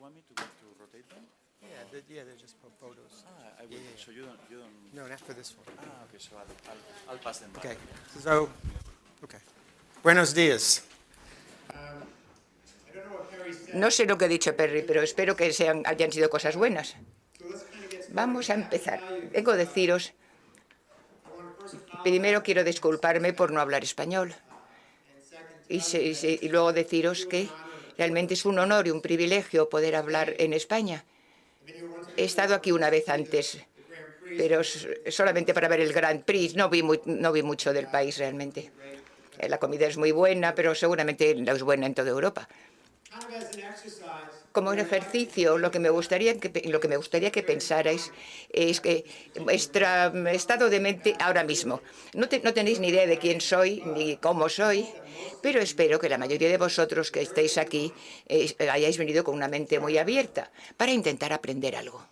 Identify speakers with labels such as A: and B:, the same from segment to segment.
A: want me to rotate them?
B: Yeah, they're just photos.
A: I will.
B: Yeah.
A: So you don't.
B: No, after this one.
A: Okay. So I'll pass them by.
B: Okay. So, okay. Buenos días.
C: No sé lo que ha dicho Perry, pero espero que hayan sido cosas buenas. Vamos a empezar. Vengo a deciros, primero quiero disculparme por no hablar español. Y luego deciros que realmente es un honor y un privilegio poder hablar en España. He estado aquí una vez antes, pero solamente para ver el Grand Prix. No vi mucho del país realmente. La comida es muy buena, pero seguramente no es buena en toda Europa. Como un ejercicio, lo que me gustaría que pensarais es que vuestro estado de mente ahora mismo. No tenéis ni idea de quién soy ni cómo soy, pero espero que la mayoría de vosotros que estéis aquí hayáis venido con una mente muy abierta para intentar aprender algo.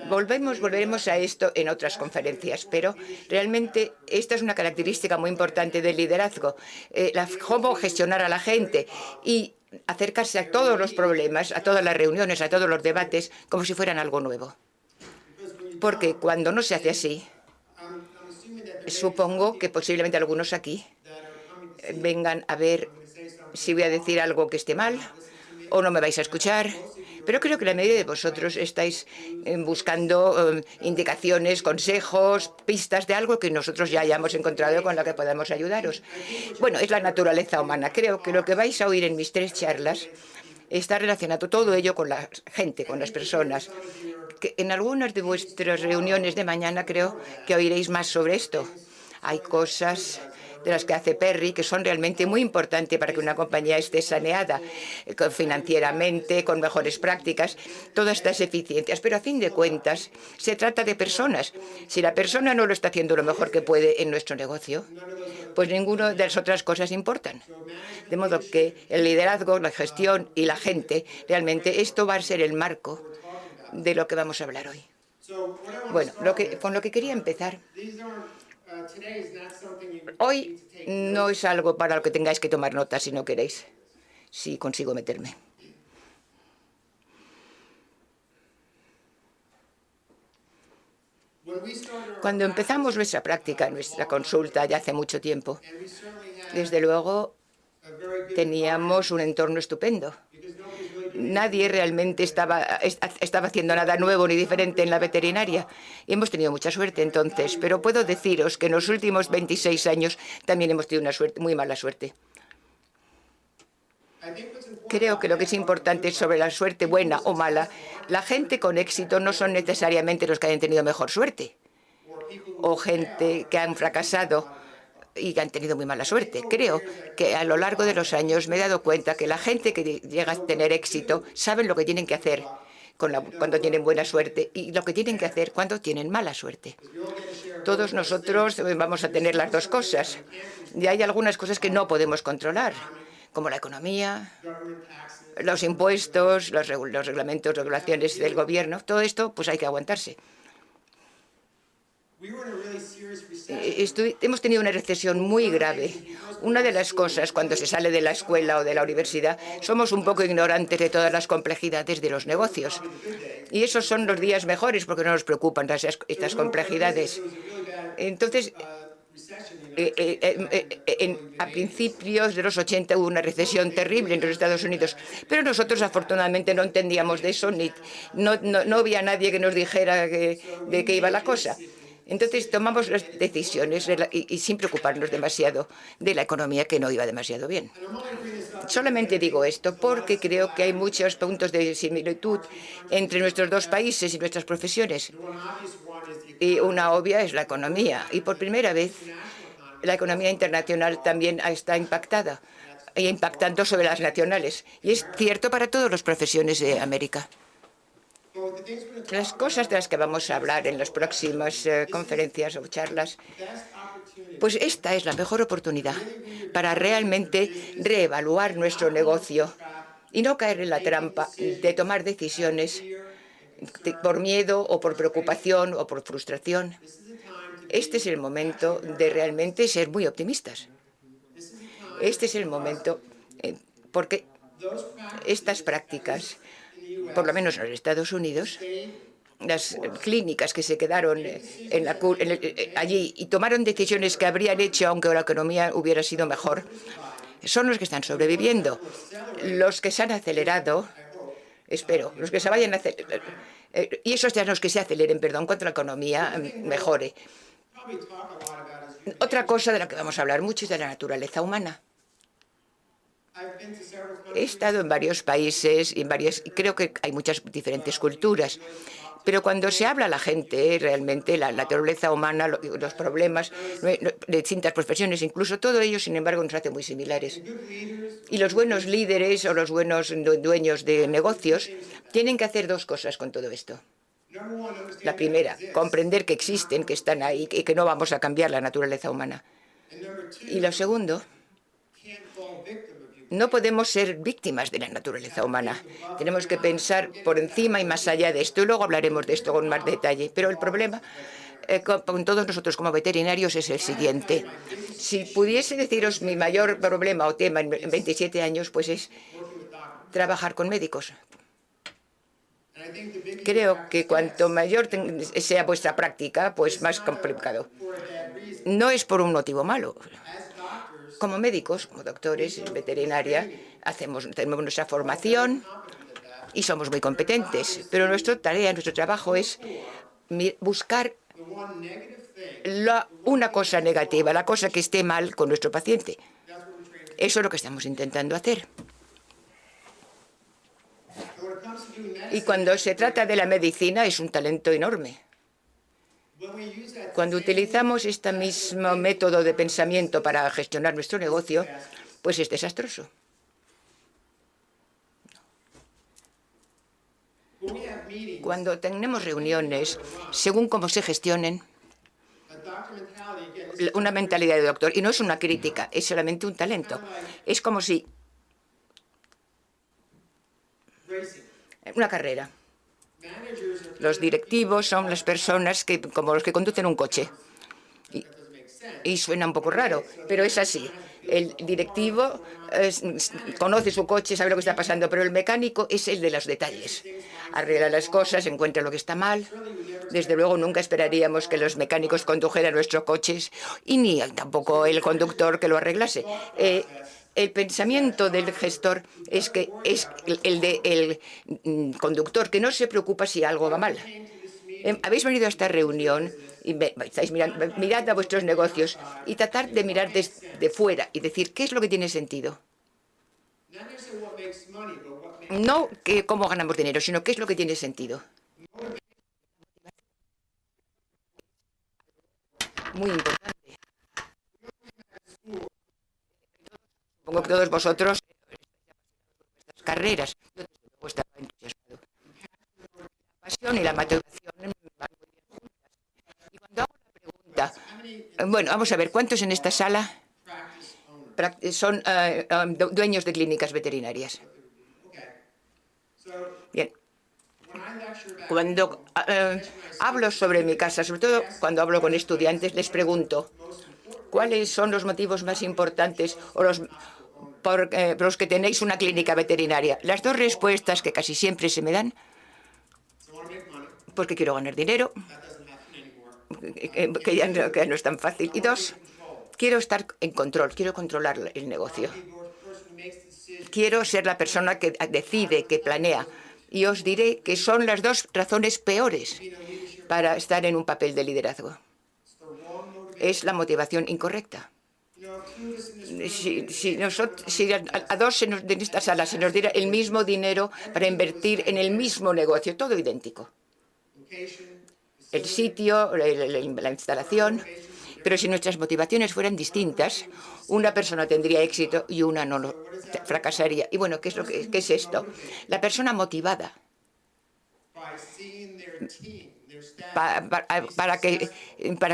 C: Volveremos a esto en otras conferencias, pero realmente esta es una característica muy importante del liderazgo, cómo gestionar a la gente y acercarse a todos los problemas, a todas las reuniones, a todos los debates, como si fueran algo nuevo. Porque cuando no se hace así, supongo que posiblemente algunos aquí vengan a ver si voy a decir algo que esté mal o no me vais a escuchar. Pero creo que la mayoría de vosotros estáis buscando indicaciones, consejos, pistas de algo que nosotros ya hayamos encontrado con lo que podamos ayudaros. Bueno, es la naturaleza humana. Creo que lo que vais a oír en mis 3 charlas está relacionado todo ello con la gente, con las personas. Que en algunas de vuestras reuniones de mañana creo que oiréis más sobre esto. Hay cosas de las que hace Perry que son realmente muy importantes para que una compañía esté saneada financieramente, con mejores prácticas, todas estas eficiencias. Pero a fin de cuentas, se trata de personas. Si la persona no lo está haciendo lo mejor que puede en nuestro negocio, pues ninguna de las otras cosas importan. De modo que el liderazgo, la gestión y la gente, realmente esto va a ser el marco de lo que vamos a hablar hoy. Bueno, con lo que quería empezar. Hoy no es algo para lo que tengáis que tomar nota si no queréis, si consigo meterme. Cuando empezamos nuestra práctica, nuestra consulta ya hace mucho tiempo, desde luego teníamos un entorno estupendo. Nadie realmente estaba haciendo nada nuevo ni diferente en la veterinaria. Y hemos tenido mucha suerte entonces, pero puedo deciros que en los últimos 26 años también hemos tenido una suerte, muy mala suerte. Creo que lo que es importante sobre la suerte buena o mala, la gente con éxito no son necesariamente los que hayan tenido mejor suerte o gente que han fracasado y que han tenido muy mala suerte. Creo que a lo largo de los años me he dado cuenta que la gente que llega a tener éxito saben lo que tienen que hacer cuando tienen buena suerte y lo que tienen que hacer cuando tienen mala suerte. Todos nosotros vamos a tener las dos cosas. Y hay algunas cosas que no podemos controlar, como la economía, los impuestos, los reglamentos, regulaciones del gobierno. Todo esto pues hay que aguantarse. Hemos tenido una recesión muy grave. Una de las cosas cuando se sale de la escuela o de la universidad, somos un poco ignorantes de todas las complejidades de los negocios. Y esos son los días mejores porque no nos preocupan estas complejidades. Entonces, a principios de los 80 hubo una recesión terrible en los Estados Unidos, pero nosotros afortunadamente no entendíamos de eso, no había nadie que nos dijera de qué iba la cosa. Entonces tomamos las decisiones y sin preocuparnos demasiado de la economía, que no iba demasiado bien. Solamente digo esto porque creo que hay muchos puntos de similitud entre nuestros dos países y nuestras profesiones. Y una obvia es la economía. Y por primera vez, la economía internacional también está impactada e impactando sobre las nacionales. Y es cierto para todas las profesiones de América. Las cosas de las que vamos a hablar en las próximas conferencias o charlas, pues esta es la mejor oportunidad para realmente reevaluar nuestro negocio y no caer en la trampa de tomar decisiones por miedo o por preocupación o por frustración. Este es el momento de realmente ser muy optimistas. Este es el momento porque estas prácticas por lo menos en los Estados Unidos, las clínicas que se quedaron allí y tomaron decisiones que habrían hecho aunque la economía hubiera sido mejor, son los que están sobreviviendo. Los que se han acelerado, espero, los que se vayan a acelerar, y esos ya los que se aceleren, perdón, cuando la economía mejore. Otra cosa de la que vamos a hablar mucho es de la naturaleza humana. He estado en varios países y creo que hay muchas diferentes culturas. Pero cuando se habla a la gente, realmente la naturaleza humana, los problemas de distintas profesiones, incluso todo ello, sin embargo, nos hace muy similares. Y los buenos líderes o los buenos dueños de negocios tienen que hacer dos cosas con todo esto. La primera, comprender que existen, que están ahí y que no vamos a cambiar la naturaleza humana. Y lo segundo, no podemos ser víctimas de la naturaleza humana. Tenemos que pensar por encima y más allá de esto. Y luego hablaremos de esto con más detalle. Pero el problema con todos nosotros como veterinarios es el siguiente. Si pudiese deciros mi mayor problema o tema en 27 años, pues es trabajar con médicos. Creo que cuanto mayor sea vuestra práctica, pues más complicado. No es por un motivo malo. Como médicos, como doctores en veterinaria, tenemos nuestra formación y somos muy competentes. Pero nuestra tarea, nuestro trabajo es buscar una cosa negativa, la cosa que esté mal con nuestro paciente. Eso es lo que estamos intentando hacer. Y cuando se trata de la medicina, es un talento enorme. Cuando utilizamos este mismo método de pensamiento para gestionar nuestro negocio, pues es desastroso. Cuando tenemos reuniones, según cómo se gestionen, una mentalidad de doctor, y no es una crítica, es solamente un talento. Es como si una carrera. Los directivos son las personas como los que conducen un coche. Y suena un poco raro, pero es así. El directivo conoce su coche, sabe lo que está pasando, pero el mecánico es el de los detalles. Arregla las cosas, encuentra lo que está mal. Desde luego nunca esperaríamos que los mecánicos condujeran nuestros coches y ni tampoco el conductor que lo arreglase. El pensamiento del gestor es el del conductor, que no se preocupa si algo va mal. Habéis venido a esta reunión y estáis mirando a vuestros negocios y tratar de mirar desde fuera y decir qué es lo que tiene sentido. No cómo ganamos dinero, sino qué es lo que tiene sentido. Muy importante. Supongo que todos vosotros vuestras carreras. Yo estaba entusiasmado. La pasión y la motivación van muy bien juntas. Y cuando hago la pregunta, bueno, vamos a ver, ¿cuántos en esta sala son dueños de clínicas veterinarias? Bien. Cuando hablo sobre mi casa, sobre todo cuando hablo con estudiantes, les pregunto cuáles son los motivos más importantes o por los que tenéis una clínica veterinaria. Las dos respuestas que casi siempre se me dan: porque quiero ganar dinero, que ya no es tan fácil. Y dos, quiero estar en control, quiero controlar el negocio. Quiero ser la persona que decide, que planea. Y os diré que son las dos razones peores para estar en un papel de liderazgo. Es la motivación incorrecta. Si a dos en esta sala se nos diera el mismo dinero para invertir en el mismo negocio, todo idéntico. El sitio, la instalación. Pero si nuestras motivaciones fueran distintas, una persona tendría éxito y una no fracasaría. Y bueno, ¿qué es esto? La persona motivada para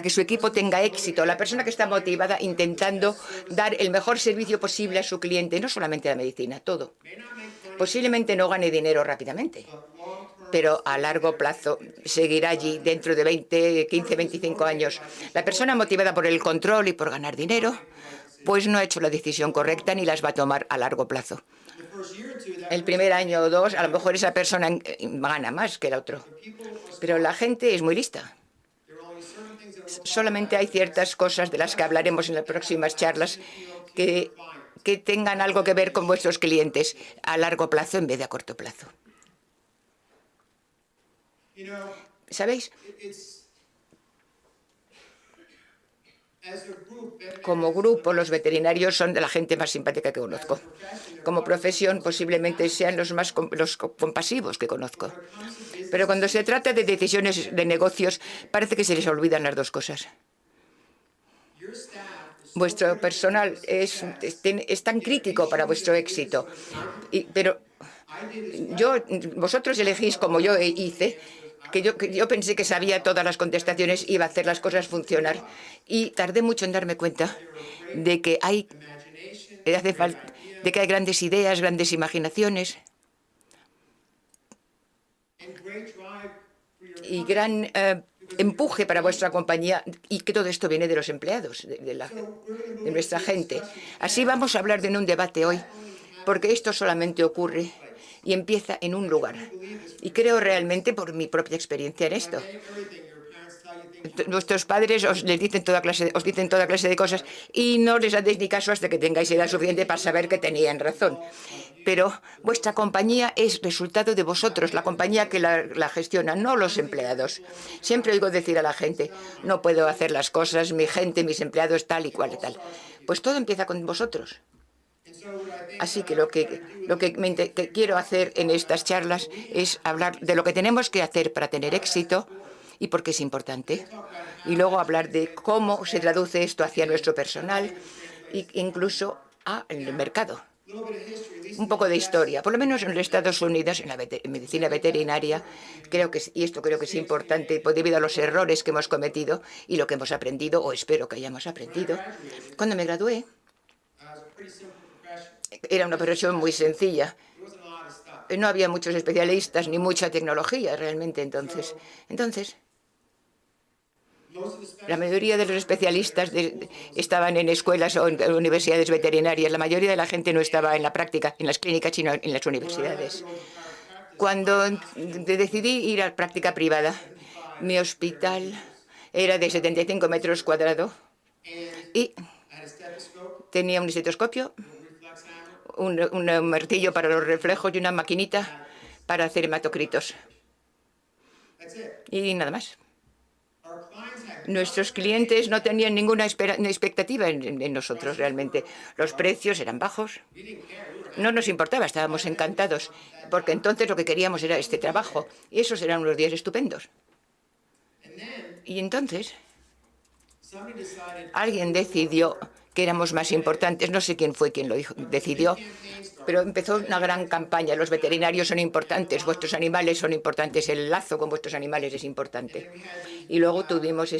C: que su equipo tenga éxito. La persona que está motivada intentando dar el mejor servicio posible a su cliente, no solamente la medicina, todo. Posiblemente no gane dinero rápidamente, pero a largo plazo seguirá allí dentro de 20, 15, 25 años. La persona motivada por el control y por ganar dinero, pues no ha hecho la decisión correcta ni las va a tomar a largo plazo. el primer año o dos, a lo mejor esa persona gana más que el otro. Pero la gente es muy lista. Solamente hay ciertas cosas de las que hablaremos en las próximas charlas que tengan algo que ver con vuestros clientes a largo plazo en vez de a corto plazo. ¿Sabéis? Como grupo, los veterinarios son de la gente más simpática que conozco. Como profesión, posiblemente sean los más compasivos que conozco. Pero cuando se trata de decisiones de negocios, parece que se les olvidan las dos cosas. Vuestro personal es tan crítico para vuestro éxito, pero vosotros elegís como yo hice, que yo pensé que sabía todas las contestaciones, iba a hacer las cosas funcionar, y tardé mucho en darme cuenta de que hay grandes ideas, grandes imaginaciones y gran empuje para vuestra compañía, y que todo esto viene de los empleados, de nuestra gente. Así vamos a hablar de un debate hoy, porque esto solamente ocurre y empieza en un lugar. Y creo realmente por mi propia experiencia en esto. Vuestros padres os dicen toda clase de cosas y no les hacéis ni caso hasta que tengáis edad suficiente para saber que tenían razón. Pero vuestra compañía es resultado de vosotros, la compañía que la gestiona, no los empleados. Siempre oigo decir a la gente, no puedo hacer las cosas, mi gente, mis empleados, tal y cual y tal. Pues todo empieza con vosotros. Así que lo que quiero hacer en estas charlas es hablar de lo que tenemos que hacer para tener éxito y por qué es importante. Y luego hablar de cómo se traduce esto hacia nuestro personal e incluso al mercado. Un poco de historia, por lo menos en los Estados Unidos, en la medicina veterinaria, y esto creo que es importante debido a los errores que hemos cometido y lo que hemos aprendido, o espero que hayamos aprendido. Cuando me gradué, era una profesión muy sencilla. No había muchos especialistas ni mucha tecnología realmente entonces. La mayoría de los especialistas estaban en escuelas o en universidades veterinarias. La mayoría de la gente no estaba en la práctica, en las clínicas, sino en las universidades. Cuando decidí ir a la práctica privada, mi hospital era de 75 metros cuadrados y tenía un estetoscopio, un martillo para los reflejos y una maquinita para hacer hematocritos. Y nada más. Nuestros clientes no tenían ninguna expectativa en nosotros realmente. Los precios eran bajos. No nos importaba, estábamos encantados, porque entonces lo que queríamos era este trabajo. Y esos eran unos días estupendos. Y entonces alguien decidió que éramos más importantes. No sé quién fue quien lo decidió, pero empezó una gran campaña. Los veterinarios son importantes, vuestros animales son importantes, el lazo con vuestros animales es importante. Y luego tuvimos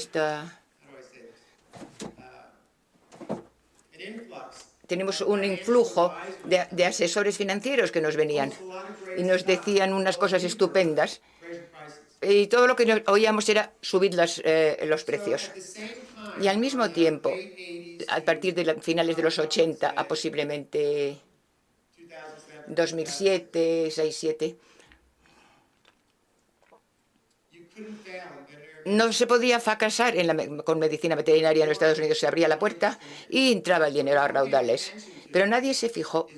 C: tenemos un influjo de asesores financieros que nos venían y nos decían unas cosas estupendas. Y todo lo que oíamos era subir los precios. Y al mismo tiempo, a partir de finales de los 80 a posiblemente 2007, 2006, 2007, no se podía fracasar con medicina veterinaria en los Estados Unidos. Se abría la puerta y entraba el dinero a raudales. Pero nadie se fijó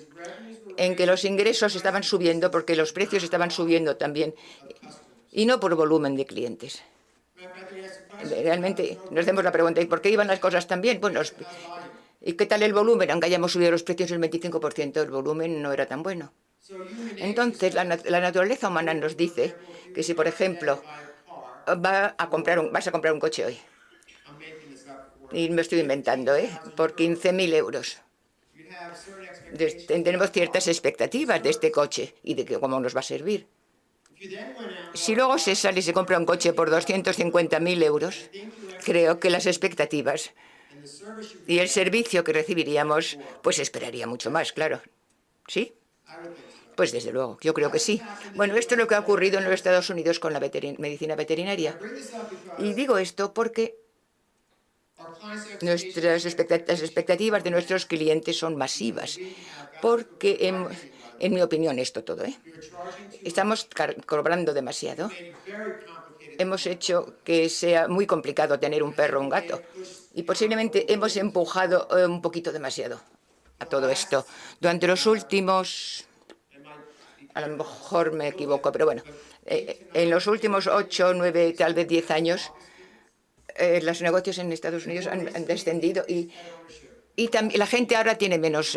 C: en que los ingresos estaban subiendo porque los precios estaban subiendo también, y no por volumen de clientes. Realmente nos hacemos la pregunta, ¿y por qué iban las cosas tan bien? Bueno, ¿y qué tal el volumen? Aunque hayamos subido los precios el 25%, el volumen no era tan bueno. Entonces, la naturaleza humana nos dice que si, por ejemplo, vas a comprar un coche hoy, y me estoy inventando, por 15.000 euros. Tenemos ciertas expectativas de este coche y de cómo nos va a servir. Si luego se sale y se compra un coche por 250.000 euros, creo que las expectativas y el servicio que recibiríamos, pues esperaría mucho más, claro. ¿Sí? Pues desde luego, yo creo que sí. Bueno, esto es lo que ha ocurrido en los Estados Unidos con la medicina veterinaria. Y digo esto porque las expectativas de nuestros clientes son masivas, porque En mi opinión, esto todo, Estamos cobrando demasiado. Hemos hecho que sea muy complicado tener un perro o un gato. Y posiblemente hemos empujado un poquito demasiado a todo esto. Durante los últimos, a lo mejor me equivoco, pero bueno, en los últimos 8, 9, tal vez 10 años, los negocios en Estados Unidos han descendido y también la gente ahora tiene menos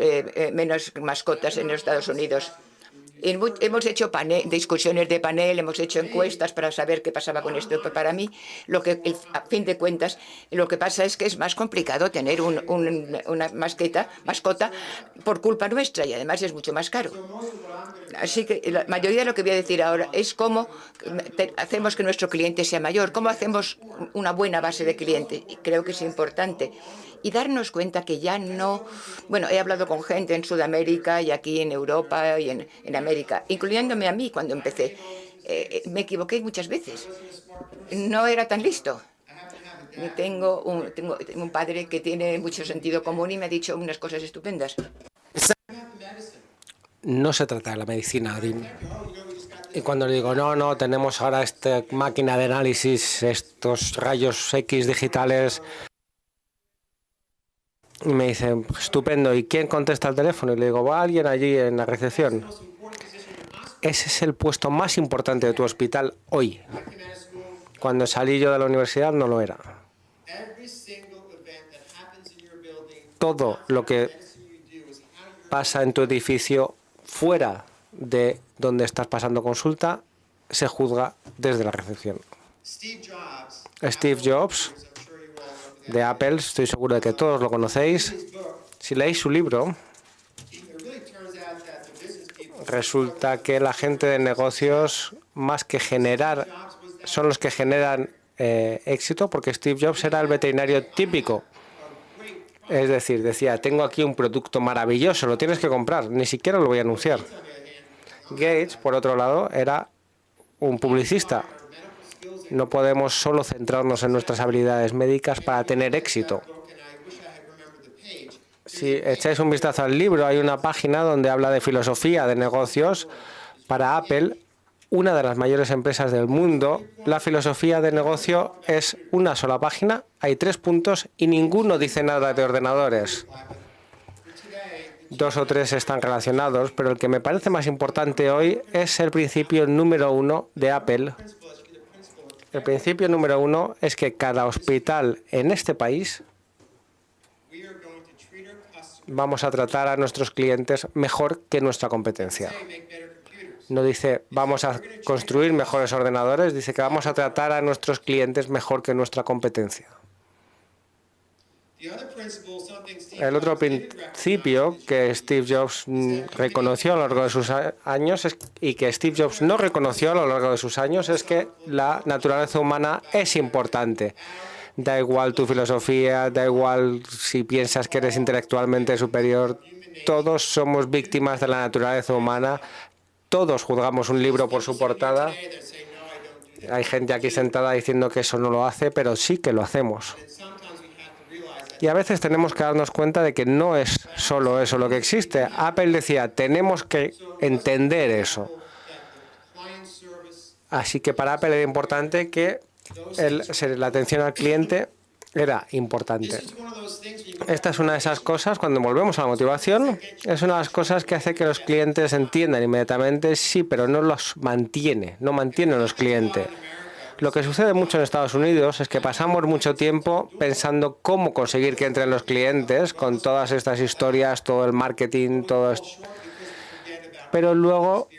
C: mascotas en los Estados Unidos. Hemos hecho discusiones de panel, hemos hecho encuestas para saber qué pasaba con esto. Pero para mí, a fin de cuentas, lo que pasa es que es más complicado tener una mascota por culpa nuestra y además es mucho más caro. Así que la mayoría de lo que voy a decir ahora es cómo hacemos que nuestro cliente sea mayor, cómo hacemos una buena base de cliente. Y creo que es importante. Y darnos cuenta que ya no... Bueno, he hablado con gente en Sudamérica y aquí en Europa y en América, incluyéndome a mí cuando empecé. Me equivoqué muchas veces. No era tan listo. Tengo un padre que tiene mucho sentido común y me ha dicho unas cosas estupendas.
D: No se trata de la medicina. Y cuando le digo, no, tenemos ahora esta máquina de análisis, estos rayos X digitales... Y me dice, estupendo, ¿y quién contesta el teléfono? Y le digo, va alguien allí en la recepción. Ese es el puesto más importante de tu hospital hoy. Cuando salí yo de la universidad no lo era. Todo lo que pasa en tu edificio fuera de donde estás pasando consulta se juzga desde la recepción. Steve Jobs, de Apple, estoy seguro de que todos lo conocéis. Si leéis su libro, resulta que la gente de negocios, más que generar, son los que generan éxito, porque Steve Jobs era el veterinario típico. Es decir, decía, tengo aquí un producto maravilloso, lo tienes que comprar, ni siquiera lo voy a anunciar. Gates, por otro lado, era un publicista. No podemos solo centrarnos en nuestras habilidades médicas para tener éxito. Si echáis un vistazo al libro, hay una página donde habla de filosofía de negocios. Para Apple, una de las mayores empresas del mundo, la filosofía de negocio es una sola página, hay 3 puntos y ninguno dice nada de ordenadores. 2 o 3 están relacionados, pero el que me parece más importante hoy es el principio número 1 de Apple. El principio número 1 es que cada hospital en este país vamos a tratar a nuestros clientes mejor que nuestra competencia. No dice vamos a construir mejores ordenadores, dice que vamos a tratar a nuestros clientes mejor que nuestra competencia. El otro principio que Steve Jobs reconoció a lo largo de sus años y que Steve Jobs no reconoció a lo largo de sus años es que la naturaleza humana es importante. Da igual tu filosofía, da igual si piensas que eres intelectualmente superior, todos somos víctimas de la naturaleza humana, todos juzgamos un libro por su portada. Hay gente aquí sentada diciendo que eso no lo hace, pero sí que lo hacemos. Y a veces tenemos que darnos cuenta de que no es solo eso lo que existe. Apple decía, tenemos que entender eso. Así que para Apple era importante que la atención al cliente era importante. Esta es una de esas cosas, cuando volvemos a la motivación, es una de las cosas que hace que los clientes entiendan inmediatamente, sí, pero no los mantiene, no mantiene a los clientes. Lo que sucede mucho en Estados Unidos es que pasamos mucho tiempo pensando cómo conseguir que entren los clientes con todas estas historias, todo el marketing, todo esto. Pero luego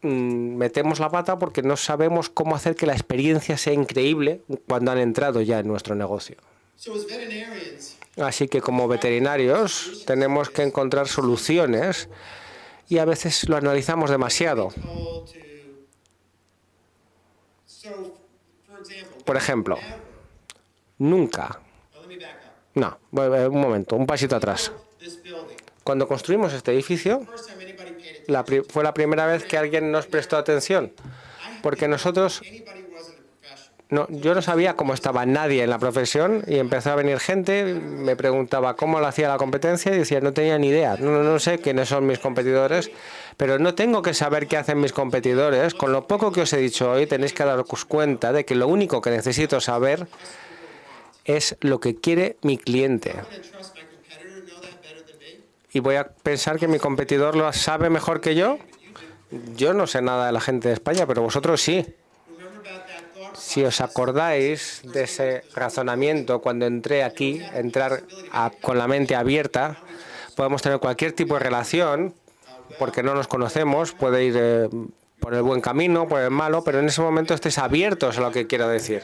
D: metemos la pata porque no sabemos cómo hacer que la experiencia sea increíble cuando han entrado ya en nuestro negocio. Así que como veterinarios tenemos que encontrar soluciones y a veces lo analizamos demasiado. Por ejemplo, nunca... No, un momento, un pasito atrás. Cuando construimos este edificio, fue la primera vez que alguien nos prestó atención, porque nosotros No, yo no sabía cómo estaba nadie en la profesión y empezó a venir gente, me preguntaba cómo lo hacía la competencia y decía, no tenía ni idea, no sé quiénes son mis competidores, pero no tengo que saber qué hacen mis competidores. Con lo poco que os he dicho hoy, tenéis que daros cuenta de que lo único que necesito saber es lo que quiere mi cliente. ¿Y voy a pensar que mi competidor lo sabe mejor que yo? Yo no sé nada de la gente de España, pero vosotros sí. Si os acordáis de ese razonamiento cuando entré aquí, con la mente abierta, podemos tener cualquier tipo de relación, porque no nos conocemos, puede ir por el buen camino, por el malo, pero en ese momento estéis abiertos a lo que quiero decir.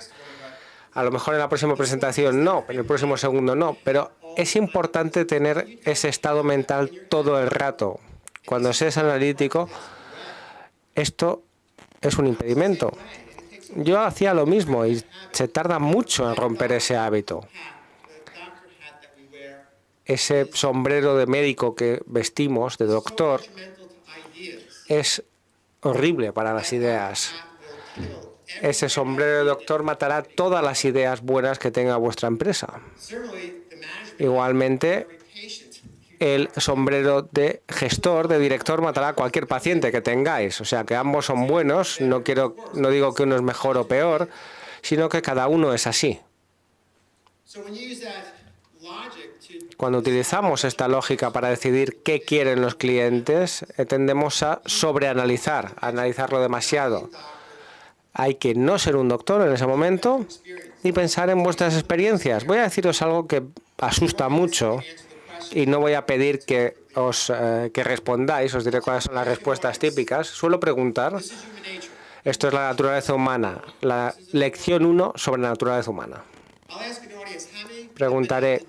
D: A lo mejor en la próxima presentación no, en el próximo segundo no, pero es importante tener ese estado mental todo el rato. Cuando se es analítico, esto es un impedimento. Yo hacía lo mismo y se tarda mucho en romper ese hábito. Ese sombrero de médico que vestimos, de doctor, es horrible para las ideas. Ese sombrero de doctor matará todas las ideas buenas que tenga vuestra empresa. Igualmente, el sombrero de gestor, de director, matará a cualquier paciente que tengáis. O sea, que ambos son buenos. No digo que uno es mejor o peor, sino que cada uno es así. Cuando utilizamos esta lógica para decidir qué quieren los clientes, tendemos a sobreanalizar, a analizarlo demasiado. Hay que no ser un doctor en ese momento y pensar en vuestras experiencias. Voy a deciros algo que asusta mucho y no voy a pedir que respondáis, os diré cuáles son las respuestas típicas. Suelo preguntar, esto es la naturaleza humana, la lección 1 sobre la naturaleza humana. Preguntaré,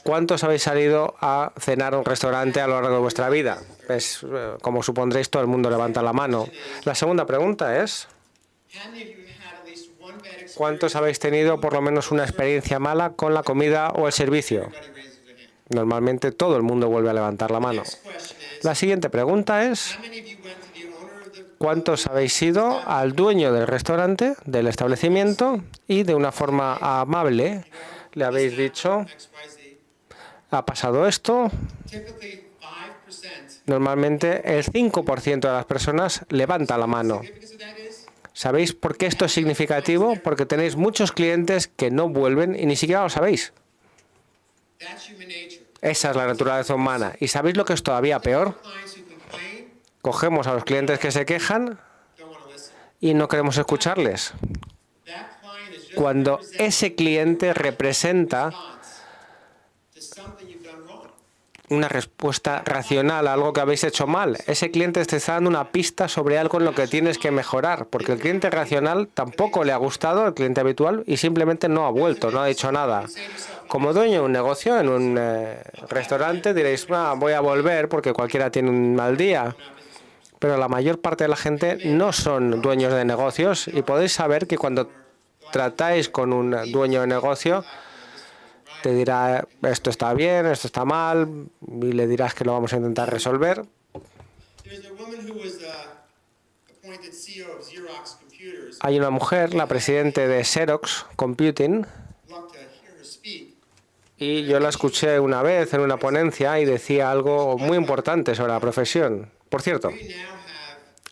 D: ¿cuántos habéis salido a cenar a un restaurante a lo largo de vuestra vida? Pues, como supondréis, todo el mundo levanta la mano. La segunda pregunta es, ¿cuántos habéis tenido por lo menos una experiencia mala con la comida o el servicio? Normalmente todo el mundo vuelve a levantar la mano. La siguiente pregunta es, ¿cuántos habéis ido al dueño del restaurante, del establecimiento, y de una forma amable le habéis dicho, ha pasado esto? Normalmente el 5% de las personas levanta la mano. ¿Sabéis por qué esto es significativo? Porque tenéis muchos clientes que no vuelven y ni siquiera lo sabéis. Esa es la naturaleza humana. ¿Y sabéis lo que es todavía peor? Cogemos a los clientes que se quejan y no queremos escucharles. Cuando ese cliente representa una respuesta racional a algo que habéis hecho mal. Ese cliente te está dando una pista sobre algo en lo que tienes que mejorar, porque el cliente racional tampoco le ha gustado, el cliente habitual, y simplemente no ha vuelto, no ha dicho nada. Como dueño de un negocio, en un restaurante, diréis, voy a volver porque cualquiera tiene un mal día. Pero la mayor parte de la gente no son dueños de negocios y podéis saber que cuando tratáis con un dueño de negocio, te dirá esto está bien, esto está mal, y le dirás que lo vamos a intentar resolver. Hay una mujer, la presidenta de Xerox Computing, y yo la escuché una vez en una ponencia y decía algo muy importante sobre la profesión. Por cierto,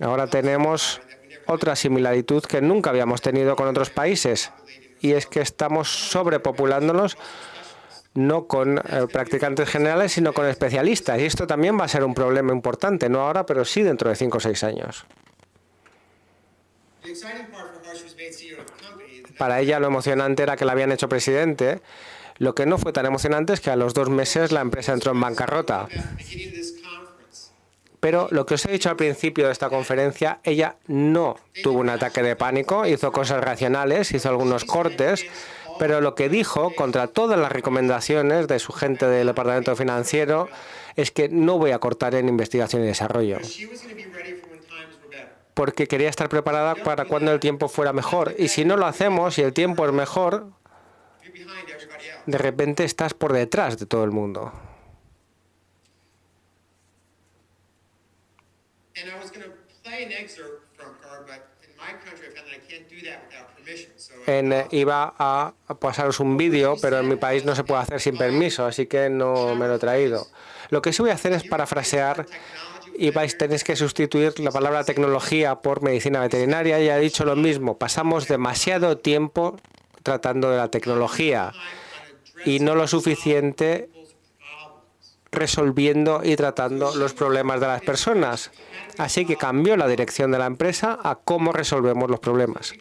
D: ahora tenemos otra similaritud que nunca habíamos tenido con otros países, y es que estamos sobrepopulándonos no con practicantes generales, sino con especialistas. Y esto también va a ser un problema importante, no ahora, pero sí dentro de 5 o 6 años. Para ella lo emocionante era que la habían hecho presidente. Lo que no fue tan emocionante es que a los 2 meses la empresa entró en bancarrota. Pero lo que os he dicho al principio de esta conferencia, ella no tuvo un ataque de pánico, hizo cosas racionales, hizo algunos cortes, pero lo que dijo, contra todas las recomendaciones de su gente del departamento financiero, es que no voy a cortar en investigación y desarrollo. Porque quería estar preparada para cuando el tiempo fuera mejor. Y si no lo hacemos y el tiempo es mejor, de repente estás por detrás de todo el mundo. iba a pasaros un vídeo, pero en mi país no se puede hacer sin permiso, así que no me lo he traído. Lo que sí voy a hacer es parafrasear y tenéis que sustituir la palabra tecnología por medicina veterinaria. Y ha dicho lo mismo, pasamos demasiado tiempo tratando de la tecnología y no lo suficiente resolviendo y tratando los problemas de las personas. Así que cambió la dirección de la empresa a cómo resolvemos los problemas.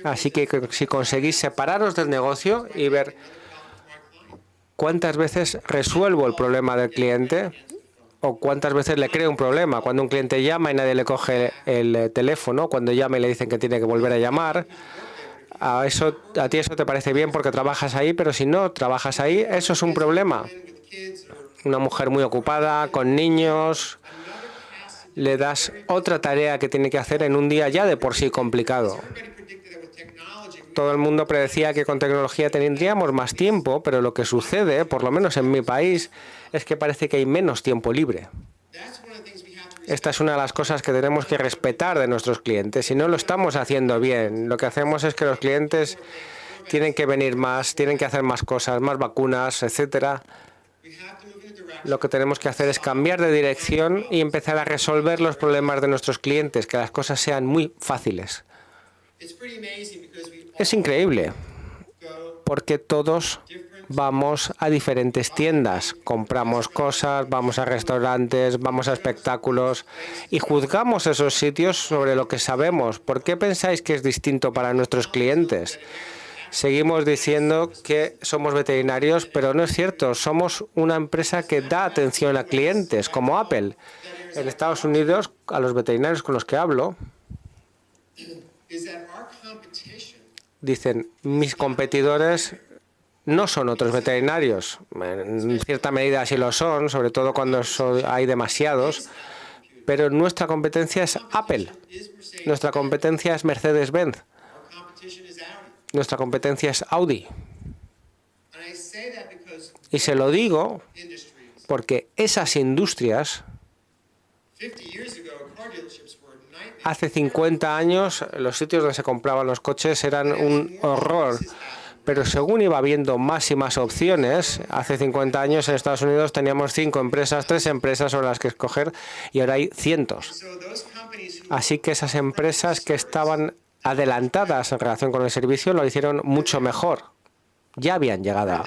D: Así que si conseguís separaros del negocio y ver cuántas veces resuelvo el problema del cliente o cuántas veces le creo un problema. Cuando un cliente llama y nadie le coge el teléfono, cuando llama y le dicen que tiene que volver a llamar, a ti eso te parece bien porque trabajas ahí, pero si no trabajas ahí, eso es un problema. Una mujer muy ocupada, con niños, le das otra tarea que tiene que hacer en un día ya de por sí complicado. Todo el mundo predecía que con tecnología tendríamos más tiempo, pero lo que sucede, por lo menos en mi país, es que parece que hay menos tiempo libre. Esta es una de las cosas que tenemos que respetar de nuestros clientes. Si no lo estamos haciendo bien, lo que hacemos es que los clientes tienen que venir más, tienen que hacer más cosas, más vacunas, etcétera. Lo que tenemos que hacer es cambiar de dirección y empezar a resolver los problemas de nuestros clientes, que las cosas sean muy fáciles. Es increíble, porque todos vamos a diferentes tiendas, compramos cosas, vamos a restaurantes, vamos a espectáculos y juzgamos esos sitios sobre lo que sabemos. ¿Por qué pensáis que es distinto para nuestros clientes? Seguimos diciendo que somos veterinarios, pero no es cierto. Somos una empresa que da atención a clientes, como Apple. En Estados Unidos, a los veterinarios con los que hablo, dicen, mis competidores no son otros veterinarios. En cierta medida sí lo son, sobre todo cuando hay demasiados, pero nuestra competencia es Apple. Nuestra competencia es Mercedes-Benz. Nuestra competencia es Audi. Y se lo digo porque esas industrias, hace 50 años, los sitios donde se compraban los coches eran un horror. Pero según iba habiendo más y más opciones, hace 50 años en Estados Unidos teníamos 5 empresas, 3 empresas sobre las que escoger y ahora hay cientos. Así que esas empresas que estaban adelantadas en relación con el servicio lo hicieron mucho mejor. Ya habían llegado.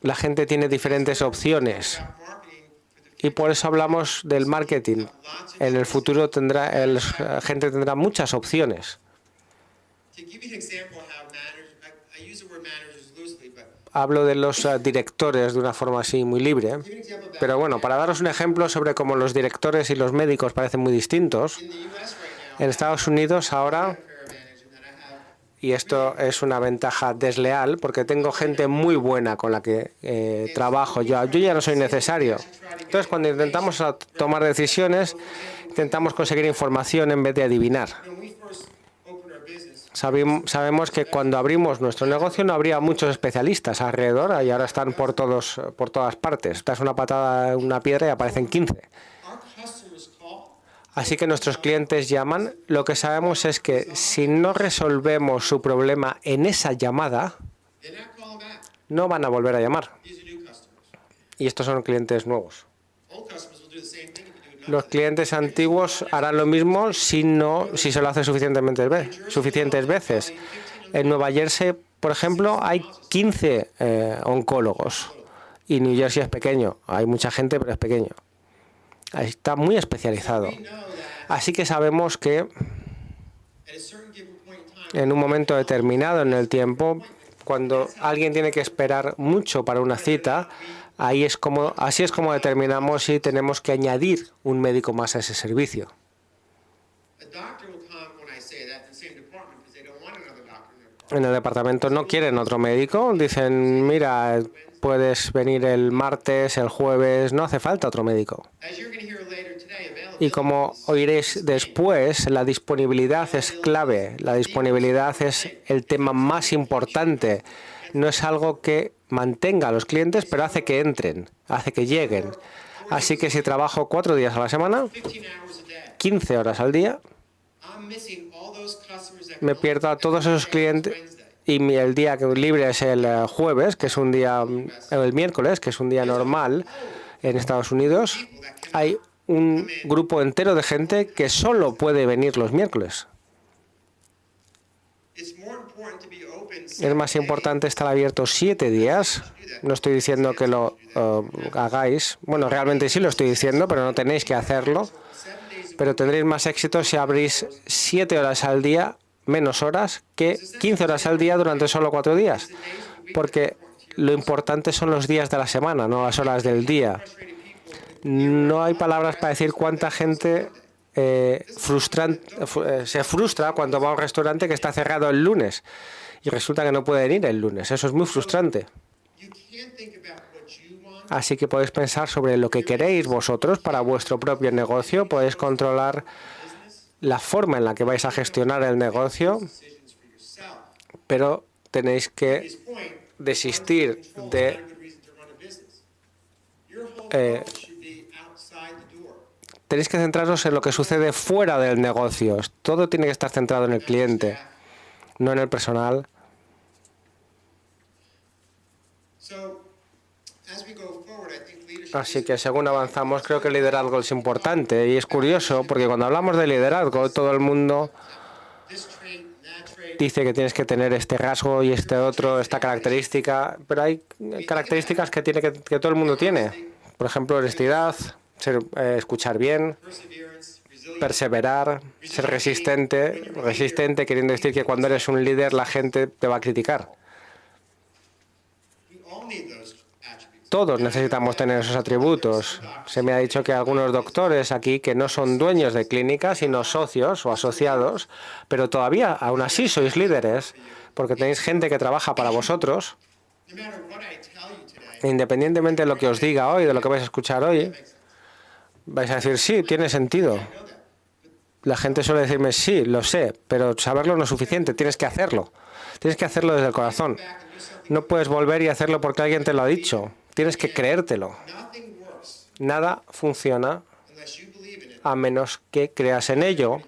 D: La gente tiene diferentes opciones y por eso hablamos del marketing. En el futuro la gente tendrá muchas opciones. Hablo de los directores de una forma así muy libre, pero bueno, para daros un ejemplo sobre cómo los directores y los médicos parecen muy distintos, en Estados Unidos ahora, y esto es una ventaja desleal, porque tengo gente muy buena con la que trabajo, yo ya no soy necesario. Entonces, cuando intentamos tomar decisiones, intentamos conseguir información en vez de adivinar. Sabemos que cuando abrimos nuestro negocio no habría muchos especialistas alrededor y ahora están por todas partes. Das una patada en una piedra y aparecen 15. Así que nuestros clientes llaman. Lo que sabemos es que si no resolvemos su problema en esa llamada, no van a volver a llamar. Y estos son clientes nuevos. Los clientes antiguos harán lo mismo si se lo hace suficientes veces. En Nueva Jersey, por ejemplo, hay 15 oncólogos y New Jersey es pequeño. Hay mucha gente, pero es pequeño. Está muy especializado. Así que sabemos que en un momento determinado en el tiempo, cuando alguien tiene que esperar mucho para una cita, así es como determinamos si tenemos que añadir un médico más a ese servicio. En el departamento no quieren otro médico. Dicen, mira, puedes venir el martes, el jueves, no hace falta otro médico. Y como oiréis después, la disponibilidad es clave. La disponibilidad es el tema más importante. No es algo que mantenga a los clientes, pero hace que entren, hace que lleguen. Así que si trabajo 4 días a la semana, 15 horas al día, me pierdo a todos esos clientes y el día libre es el jueves, que es un día, el miércoles, que es un día normal en Estados Unidos. Hay un grupo entero de gente que solo puede venir los miércoles. Es más importante estar abierto 7 días. No estoy diciendo que lo hagáis. Bueno, realmente sí lo estoy diciendo, pero no tenéis que hacerlo. Pero tendréis más éxito si abrís 7 horas al día, menos horas, que 15 horas al día durante solo 4 días. Porque lo importante son los días de la semana, no las horas del día. No hay palabras para decir cuánta gente se frustra cuando va a un restaurante que está cerrado el lunes y resulta que no pueden ir el lunes. Eso es muy frustrante. Así que podéis pensar sobre lo que queréis vosotros para vuestro propio negocio. Podéis controlar la forma en la que vais a gestionar el negocio, pero tenéis que desistir de tenéis que centraros en lo que sucede fuera del negocio. Todo tiene que estar centrado en el cliente, no en el personal. Así que según avanzamos, creo que el liderazgo es importante. Y es curioso, porque cuando hablamos de liderazgo, todo el mundo dice que tienes que tener este rasgo y este otro, esta característica. Pero hay características que todo el mundo tiene. Por ejemplo, honestidad, escuchar bien, perseverar, ser resistente. Resistente queriendo decir que cuando eres un líder la gente te va a criticar. Todos necesitamos tener esos atributos. Se me ha dicho que algunos doctores aquí que no son dueños de clínicas, sino socios o asociados, pero todavía aún así sois líderes, porque tenéis gente que trabaja para vosotros. Independientemente de lo que os diga hoy, de lo que vais a escuchar hoy, vais a decir, sí, tiene sentido. La gente suele decirme, sí, lo sé, pero saberlo no es suficiente, tienes que hacerlo. Tienes que hacerlo desde el corazón. No puedes volver y hacerlo porque alguien te lo ha dicho. Tienes que creértelo. Nada funciona a menos que creas en ello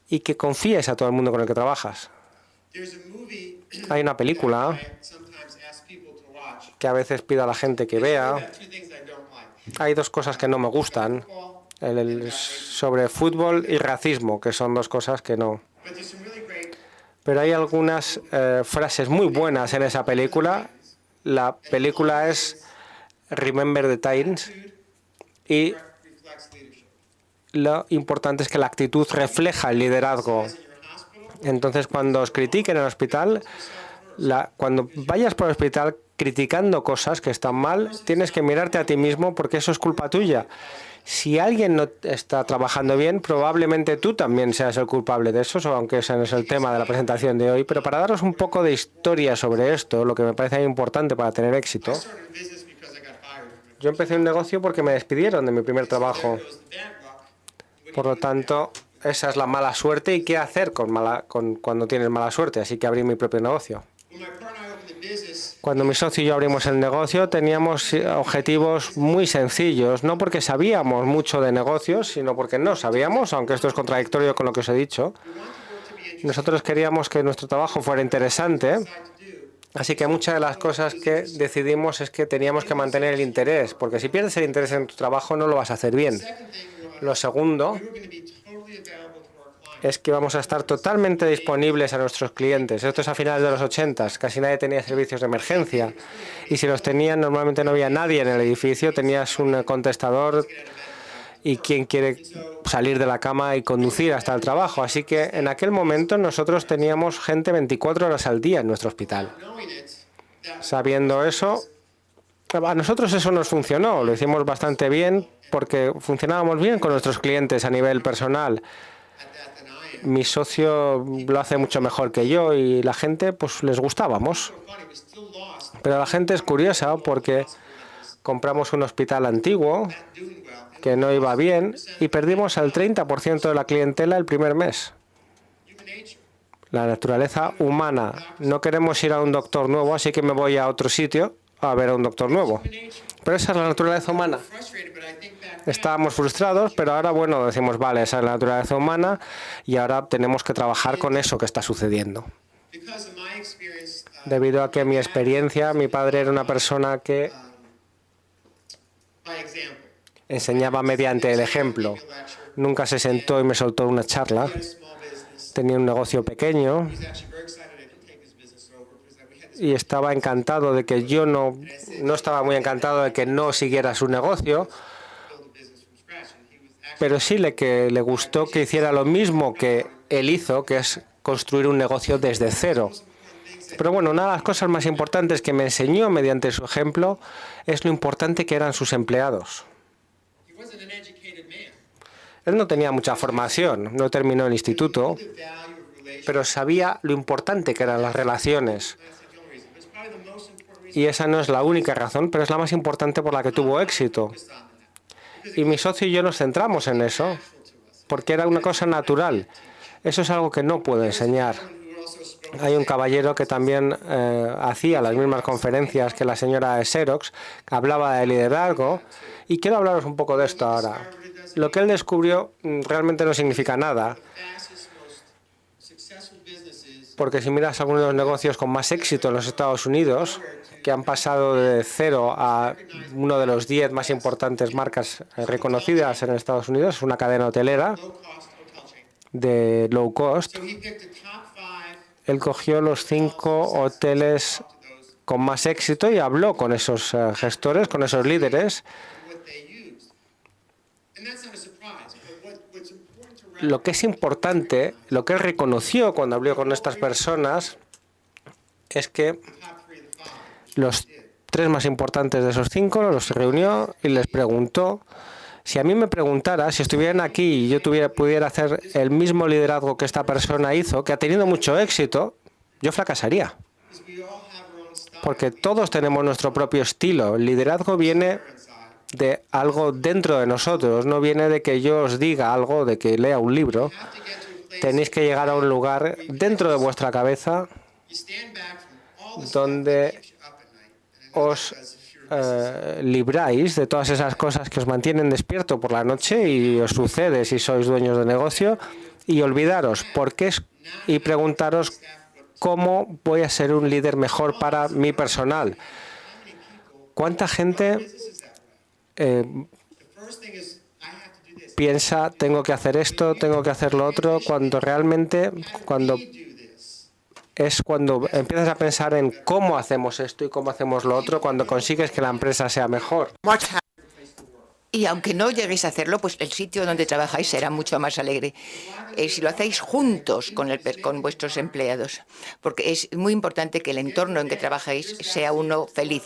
D: y que confíes a todo el mundo con el que trabajas. Hay una película que a veces pido a la gente que vea. Hay 2 cosas que no me gustan. Sobre fútbol y racismo, que son 2 cosas que no. Pero hay algunas frases muy buenas en esa película. La película es Remember the Titans y lo importante es que la actitud refleja el liderazgo. Entonces, cuando os critiquen en el hospital, cuando vayas por el hospital criticando cosas que están mal, tienes que mirarte a ti mismo porque eso es culpa tuya. Si alguien no está trabajando bien, probablemente tú también seas el culpable de eso, aunque ese no es el tema de la presentación de hoy. Pero para daros un poco de historia sobre esto, lo que me parece importante para tener éxito, yo empecé un negocio porque me despidieron de mi primer trabajo. Por lo tanto, esa es la mala suerte y qué hacer cuando tienes mala suerte. Así que abrí mi propio negocio. Cuando mi socio y yo abrimos el negocio, teníamos objetivos muy sencillos, no porque sabíamos mucho de negocios, sino porque no sabíamos, aunque esto es contradictorio con lo que os he dicho. Nosotros queríamos que nuestro trabajo fuera interesante, así que muchas de las cosas que decidimos es que teníamos que mantener el interés, porque si pierdes el interés en tu trabajo no lo vas a hacer bien. Lo segundo es que vamos a estar totalmente disponibles a nuestros clientes. Esto es a finales de los 80. Casi nadie tenía servicios de emergencia. Y si los tenían, normalmente no había nadie en el edificio. Tenías un contestador y quien quiere salir de la cama y conducir hasta el trabajo. Así que en aquel momento nosotros teníamos gente 24 horas al día en nuestro hospital. Sabiendo eso, a nosotros eso nos funcionó. Lo hicimos bastante bien porque funcionábamos bien con nuestros clientes a nivel personal. Mi socio lo hace mucho mejor que yo y la gente pues les gustábamos. Pero la gente es curiosa porque compramos un hospital antiguo que no iba bien y perdimos al 30% de la clientela el primer mes. La naturaleza humana. No queremos ir a un doctor nuevo, así que me voy a otro sitio, a ver a un doctor nuevo. Pero esa es la naturaleza humana. Estábamos frustrados, pero ahora, bueno, decimos, vale, esa es la naturaleza humana y ahora tenemos que trabajar con eso que está sucediendo. Debido a que en mi experiencia, mi padre era una persona que enseñaba mediante el ejemplo. Nunca se sentó y me soltó una charla. Tenía un negocio pequeño y estaba encantado de que yo no estaba muy encantado de que no siguiera su negocio, pero sí que le gustó que hiciera lo mismo que él hizo, que es construir un negocio desde cero. Pero bueno, una de las cosas más importantes que me enseñó mediante su ejemplo es lo importante que eran sus empleados. Él no tenía mucha formación, no terminó el instituto, pero sabía lo importante que eran las relaciones. Y esa no es la única razón, pero es la más importante por la que tuvo éxito. Y mi socio y yo nos centramos en eso, porque era una cosa natural. Eso es algo que no puedo enseñar. Hay un caballero que también hacía las mismas conferencias que la señora de Xerox, que hablaba de liderazgo, y quiero hablaros un poco de esto ahora. Lo que él descubrió realmente no significa nada, porque si miras algunos de los negocios con más éxito en los Estados Unidos, que han pasado de 0 a uno de los 10 más importantes marcas reconocidas en Estados Unidos, es una cadena hotelera de low cost. Él cogió los 5 hoteles con más éxito y habló con esos gestores, con esos líderes. Lo que es importante, lo que él reconoció cuando habló con estas personas, es que los 3 más importantes de esos 5 los reunió y les preguntó: si a mí me preguntara, si estuvieran aquí y yo pudiera hacer el mismo liderazgo que esta persona hizo, que ha tenido mucho éxito, yo fracasaría. Porque todos tenemos nuestro propio estilo. El liderazgo viene de algo dentro de nosotros, no viene de que yo os diga algo, de que lea un libro. Tenéis que llegar a un lugar dentro de vuestra cabeza donde os libráis de todas esas cosas que os mantienen despierto por la noche y os sucede si sois dueños de negocio, y olvidaros por qué y preguntaros cómo voy a ser un líder mejor para mi personal. ¿Cuánta gente piensa tengo que hacer esto, tengo que hacer lo otro, cuando realmente cuando empiezas a pensar en cómo hacemos esto y cómo hacemos lo otro, cuando consigues que la empresa sea mejor?
C: Y aunque no lleguéis a hacerlo, pues el sitio donde trabajáis será mucho más alegre si lo hacéis juntos con vuestros empleados, porque es muy importante que el entorno en que trabajáis sea uno feliz.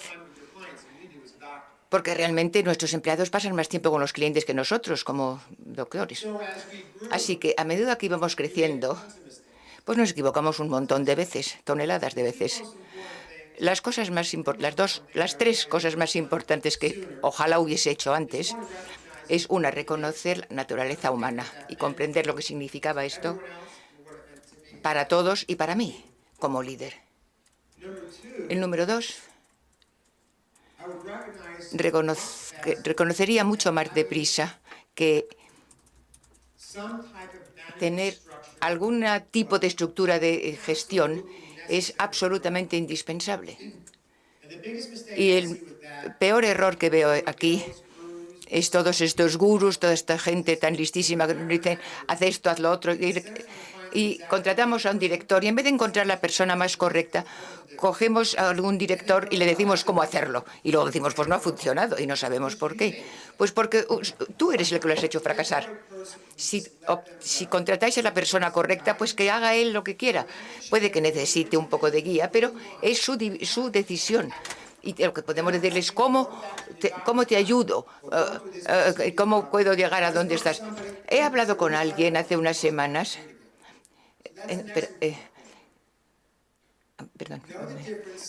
C: Porque realmente nuestros empleados pasan más tiempo con los clientes que nosotros como doctores. Así que a medida que íbamos creciendo, pues nos equivocamos un montón de veces, toneladas de veces. Las 3 cosas más importantes que ojalá hubiese hecho antes es una, reconocer la naturaleza humana y comprender lo que significaba esto para todos y para mí como líder. El número 2, reconocería mucho más deprisa que tener algún tipo de estructura de gestión es absolutamente indispensable. Y el peor error que veo aquí es todos estos gurús, toda esta gente tan listísima que nos dicen, haz esto, haz lo otro. Y contratamos a un director y en vez de encontrar la persona más correcta, cogemos a algún director y le decimos cómo hacerlo. Y luego decimos, pues no ha funcionado y no sabemos por qué. Pues porque tú eres el que lo has hecho fracasar. Si contratáis a la persona correcta, pues que haga él lo que quiera. Puede que necesite un poco de guía, pero es su decisión. Y lo que podemos decirles es cómo te ayudo, cómo puedo llegar a donde estás. He hablado con alguien hace unas semanas. Perdón.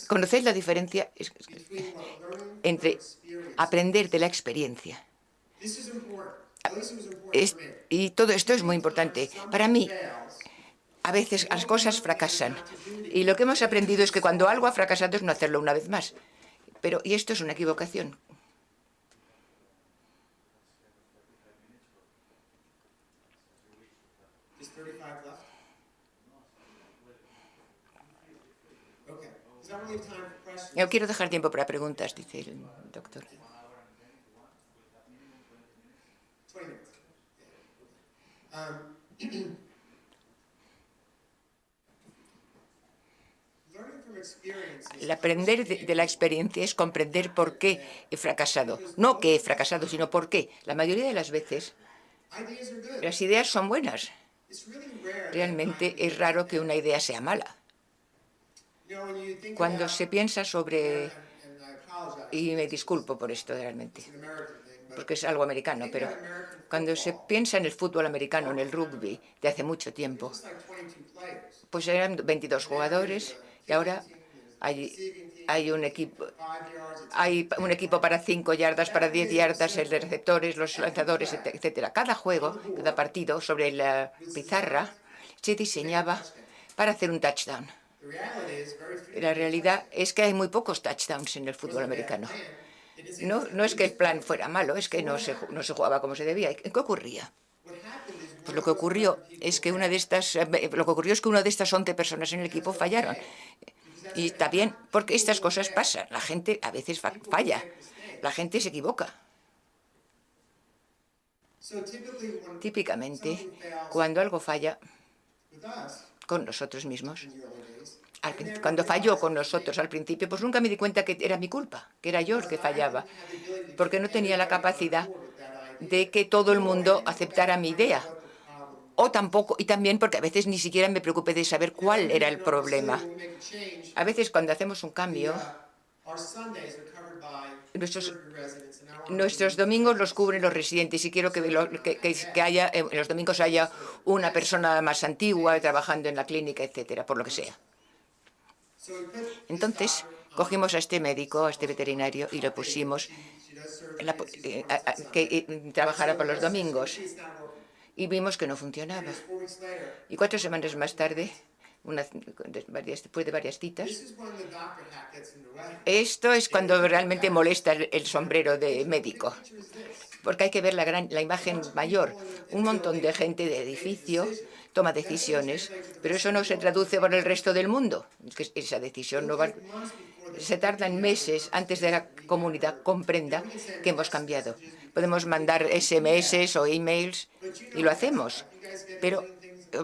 C: ¿Conocéis la diferencia entre aprender de la experiencia? Y todo esto es muy importante. Para mí, a veces las cosas fracasan. Y lo que hemos aprendido es que cuando algo ha fracasado es no hacerlo una vez más. Pero, y esto es una equivocación.
B: Is 35 left? Okay. Does that leave time for questions?
C: No quiero dejar tiempo para preguntas, dice el doctor.
B: 20 minutes. Learning from experience is
C: El aprender de la experiencia es comprender por qué he fracasado. No que he fracasado, sino por qué. La mayoría de las veces
B: ideas are good.
C: las ideas son buenas.
B: It's really rare.
C: Realmente es raro que una idea sea mala.
B: You know, when you think
C: Cuando
B: about,
C: se piensa sobre,
B: and I apologize,
C: y me disculpo por esto realmente,
B: it's an American thing, but
C: porque es algo americano, pero cuando se piensa en el fútbol americano, en el rugby de hace mucho tiempo,
B: it's like 22 players.
C: pues eran 22 jugadores y ahora hay un equipo.
B: 5 yards, it's
C: Hay un equipo para 5 yardas, para 10 yardas, el de receptores, los lanzadores, etcétera. Cada juego, cada partido sobre la pizarra se diseñaba para hacer un touchdown.
B: the reality is very few.
C: La realidad es que hay muy pocos touchdowns en el fútbol americano. No es que el plan fuera malo, es que no se jugaba como se debía. ¿Qué ocurría?
B: What happened is
C: Pues lo que ocurrió es que una de estas 11 personas en el equipo fallaron. Y está bien, porque estas cosas pasan. La gente a veces falla. La gente se equivoca.
B: so typically when
C: Típicamente,
B: something fails
C: cuando algo falla
B: with us
C: con nosotros mismos,
B: in the early days,
C: cuando falló con nosotros al principio, pues nunca me di cuenta que era mi culpa, que era yo el que fallaba, porque no tenía la capacidad de que todo el mundo aceptara mi idea. O tampoco, y también porque a veces ni siquiera me preocupé de saber cuál era el problema.
B: when we make a change,
C: A veces cuando hacemos un cambio,
B: our Sundays are covered by
C: nuestros,
B: Burger residents, and I want
C: nuestros domingos los cubren los residentes y quiero que haya, en los domingos haya una persona más antigua trabajando en la clínica, etcétera, por lo que sea.
B: so we put
C: Entonces, cogimos a este médico, a este veterinario, y le pusimos
B: she does surgery.
C: que trabajara por los domingos.
B: It's not working.
C: Y vimos que no funcionaba.
B: 4 weeks later,
C: Y 4 semanas más tarde, después de varias citas,
B: this is when the doctor hat gets in the way.
C: esto es cuando realmente molesta el sombrero de médico. Porque hay que ver la imagen mayor. Un montón de gente de edificio toma decisiones, pero eso no se traduce por el resto del mundo. Es que esa decisión no va. Se tardan meses antes de que la comunidad comprenda que hemos cambiado. Podemos mandar SMS o emails y lo hacemos, pero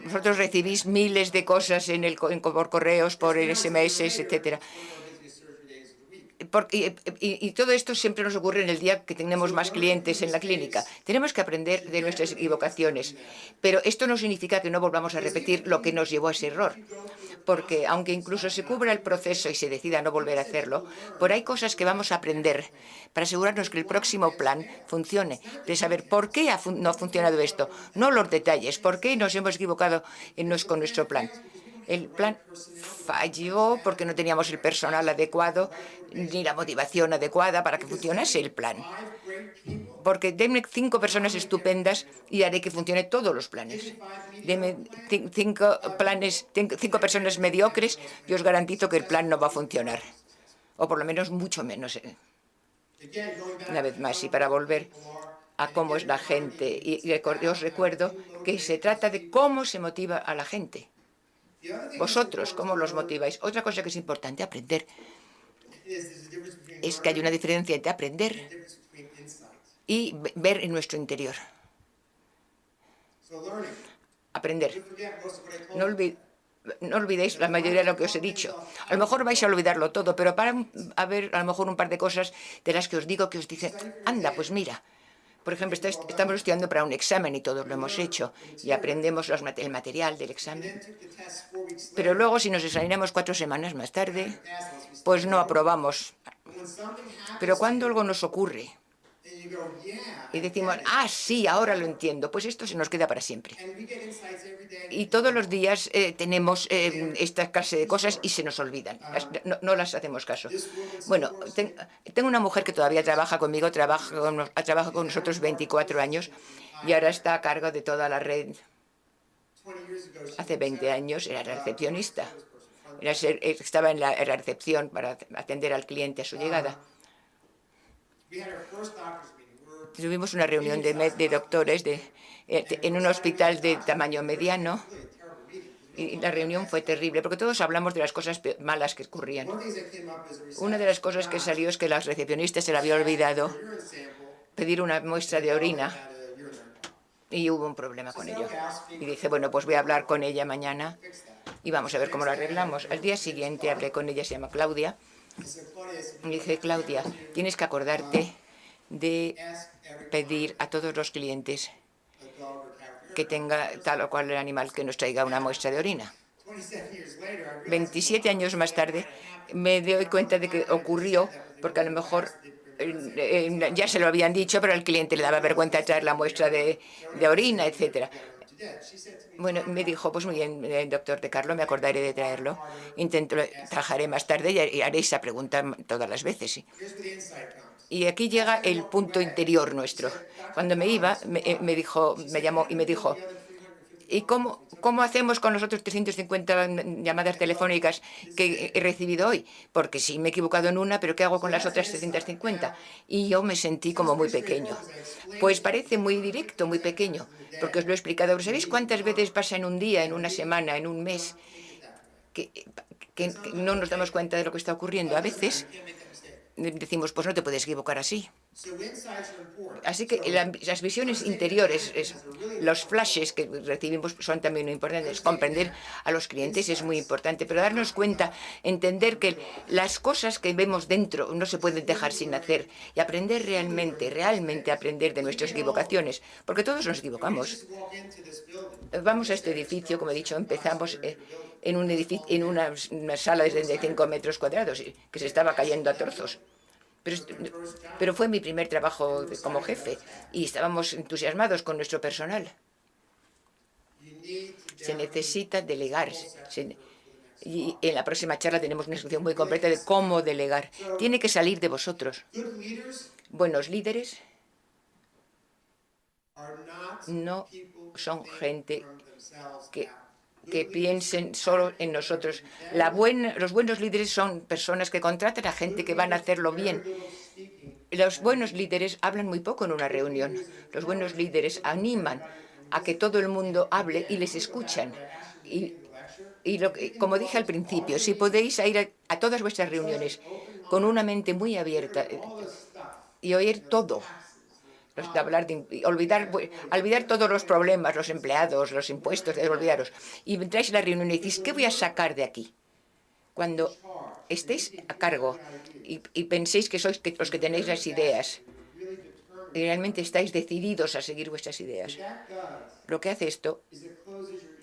C: vosotros recibís miles de cosas por correos, por SMS, etcétera. Y todo esto siempre nos ocurre en el día que tenemos más clientes en la clínica. Tenemos que aprender de nuestras equivocaciones, pero esto no significa que no volvamos a repetir lo que nos llevó a ese error. Porque aunque incluso se cubra el proceso y se decida no volver a hacerlo, por ahí hay cosas que vamos a aprender para asegurarnos que el próximo plan funcione, de saber por qué no ha funcionado esto, no los detalles, por qué nos hemos equivocado con nuestro plan. El plan falló porque no teníamos el personal adecuado ni la motivación adecuada para que funcionase el plan. Porque denme 5 personas estupendas y haré que funcione todos los planes. Denme 5 personas mediocres y os garantizo que el plan no va a funcionar. O por lo menos mucho menos. Una vez más, y para volver a cómo es la gente, y os recuerdo que se trata de cómo se motiva a la gente. Vosotros, ¿cómo los motiváis? Otra cosa que es importante aprender es que hay una diferencia entre aprender y ver en nuestro interior. Aprender. No olvidéis la mayoría de lo que os he dicho. A lo mejor vais a olvidarlo todo, pero para haber a lo mejor un par de cosas de las que os digo que os dicen, anda, pues mira. Por ejemplo, estamos estudiando para un examen y todos lo hemos hecho y aprendemos el material del examen. Pero luego, si nos examinamos 4 semanas más tarde, pues no aprobamos. Pero cuando algo nos ocurre y decimos, ah, sí, ahora lo entiendo, pues esto se nos queda para siempre. Y todos los días tenemos esta clase de cosas y se nos olvidan. No las hacemos caso. Bueno, tengo una mujer que todavía trabaja conmigo, ha trabajado con nosotros 24 años y ahora está a cargo de toda la red. Hace 20 años era recepcionista. Estaba en la recepción para atender al cliente a su llegada. Tuvimos una reunión de doctores en un hospital de tamaño mediano y la reunión fue terrible porque todos hablamos de las cosas malas que ocurrían. Una de las cosas que salió es que la recepcionista se le había olvidado pedir una muestra de orina y hubo un problema con ello. Y dije, bueno, pues voy a hablar con ella mañana y vamos a ver cómo lo arreglamos. Al día siguiente hablé con ella, se llama Claudia. Y dije, Claudia, tienes que acordarte de pedir a todos los clientes que tenga tal o cual el animal que nos traiga una muestra de orina. 27 años más tarde me doy cuenta de que ocurrió porque a lo mejor ya se lo habían dicho, pero al cliente le daba vergüenza traer la muestra de orina, etc. Bueno, me dijo, pues muy bien, doctor De Carlo, me acordaré de traerlo. Trabajaré más tarde y haré esa pregunta todas las veces. Sí. Y aquí llega el punto interior nuestro. Cuando me iba, me llamó y me dijo, ¿y cómo hacemos con los otros 350 llamadas telefónicas que he recibido hoy? Porque sí, me he equivocado en una, pero ¿qué hago con las otras 350? Y yo me sentí como muy pequeño. Pues parece muy directo, muy pequeño, porque os lo he explicado. Pero ¿sabéis cuántas veces pasa en un día, en una semana, en un mes, que no nos damos cuenta de lo que está ocurriendo? A veces decimos, pues no te puedes equivocar así. Así que las visiones interiores, los flashes que recibimos son también muy importantes. Comprender a los clientes es muy importante, pero darnos cuenta, entender que las cosas que vemos dentro no se pueden dejar sin hacer y aprender realmente aprender de nuestras equivocaciones, porque todos nos equivocamos. Vamos a este edificio, como he dicho, empezamos en una sala de 75 metros cuadrados que se estaba cayendo a trozos. Pero fue mi primer trabajo como jefe y estábamos entusiasmados con nuestro personal. Se necesita delegar. Y en la próxima charla tenemos una instrucción muy completa de cómo delegar. Tiene que salir de vosotros. Buenos líderes no son gente que piensen solo en nosotros. Los buenos líderes son personas que contratan a gente que van a hacerlo bien. Los buenos líderes hablan muy poco en una reunión. Los buenos líderes animan a que todo el mundo hable y les escuchan. Como dije al principio, si podéis ir a todas vuestras reuniones con una mente muy abierta y oír todo, olvidar todos los problemas, los empleados, los impuestos, olvidaros. Y entráis en la reunión y decís, ¿qué voy a sacar de aquí? Cuando estéis a cargo y penséis que sois los que tenéis las ideas y realmente estáis decididos a seguir vuestras ideas, lo que hace esto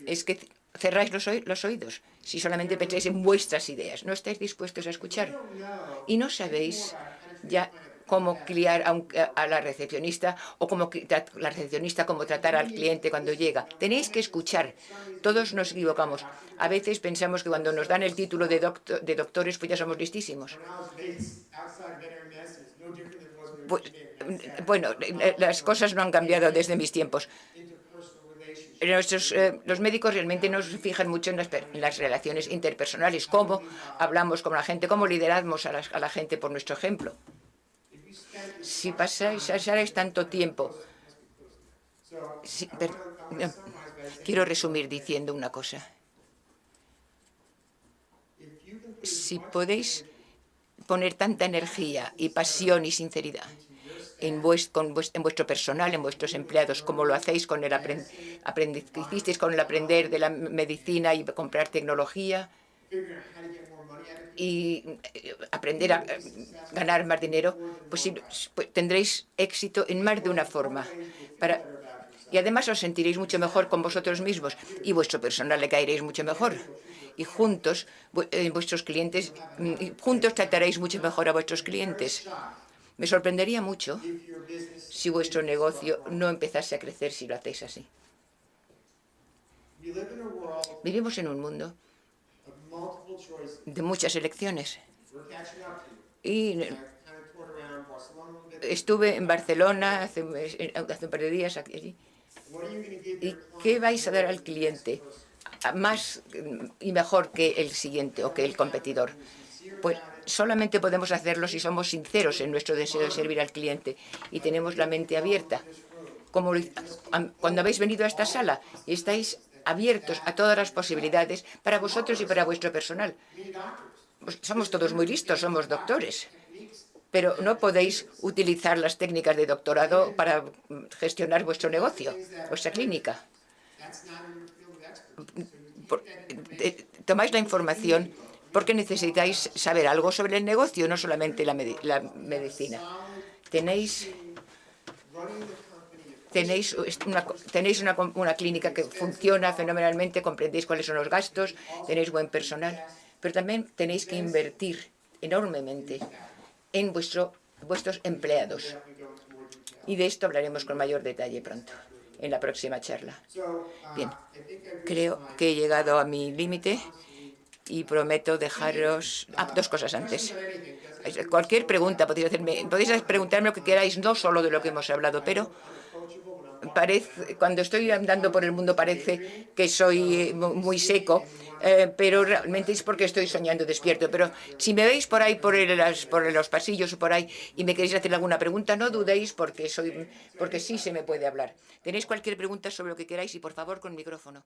C: es que cerráis los oídos. Si solamente pensáis en vuestras ideas, no estáis dispuestos a escuchar y no sabéis ya cómo criar a la recepcionista o cómo tratar al cliente cuando llega. Tenéis que escuchar. Todos nos equivocamos. A veces pensamos que cuando nos dan el título de doctores, pues ya somos listísimos. Bueno, las cosas no han cambiado desde mis tiempos. Los médicos realmente no se fijan mucho en las relaciones interpersonales, cómo hablamos con la gente, cómo lideramos a la gente por nuestro ejemplo. Si pasáis tanto tiempo... Quiero resumir diciendo una cosa. Si podéis poner tanta energía y pasión y sinceridad en vuestro personal, en vuestros empleados, como lo hacéis con el aprender de la medicina y comprar tecnología y aprender a ganar más dinero, pues tendréis éxito en más de una forma. Y además os sentiréis mucho mejor con vosotros mismos y vuestro personal le caeréis mucho mejor. Y juntos, juntos trataréis mucho mejor a vuestros clientes. Me sorprendería mucho si vuestro negocio no empezase a crecer si lo hacéis así. Vivimos en un mundo de muchas elecciones. Y estuve en Barcelona hace un par de días allí. ¿Y qué vais a dar al cliente? más y mejor que el siguiente o que el competidor. Pues solamente podemos hacerlo si somos sinceros en nuestro deseo de servir al cliente y tenemos la mente abierta. Como cuando habéis venido a esta sala y estáis abiertos a todas las posibilidades para vosotros y para vuestro personal. Pues somos todos muy listos, somos doctores, pero no podéis utilizar las técnicas de doctorado para gestionar vuestro negocio, vuestra clínica. Tomáis la información porque necesitáis saber algo sobre el negocio, no solamente la medicina. Tenéis una clínica que funciona fenomenalmente, comprendéis cuáles son los gastos, tenéis buen personal, pero también tenéis que invertir enormemente en vuestros empleados. Y de esto hablaremos con mayor detalle pronto, en la próxima charla. Bien, creo que he llegado a mi límite y prometo dejaros... dos cosas antes. Cualquier pregunta podéis hacerme, podéis preguntarme lo que queráis, no solo de lo que hemos hablado, pero cuando estoy andando por el mundo parece que soy muy seco, pero realmente es porque estoy soñando despierto. Pero si me veis por ahí, por los pasillos o por ahí, y me queréis hacer alguna pregunta, no dudéis porque sí se me puede hablar. Tenéis cualquier pregunta sobre lo que queráis y, por favor, con micrófono.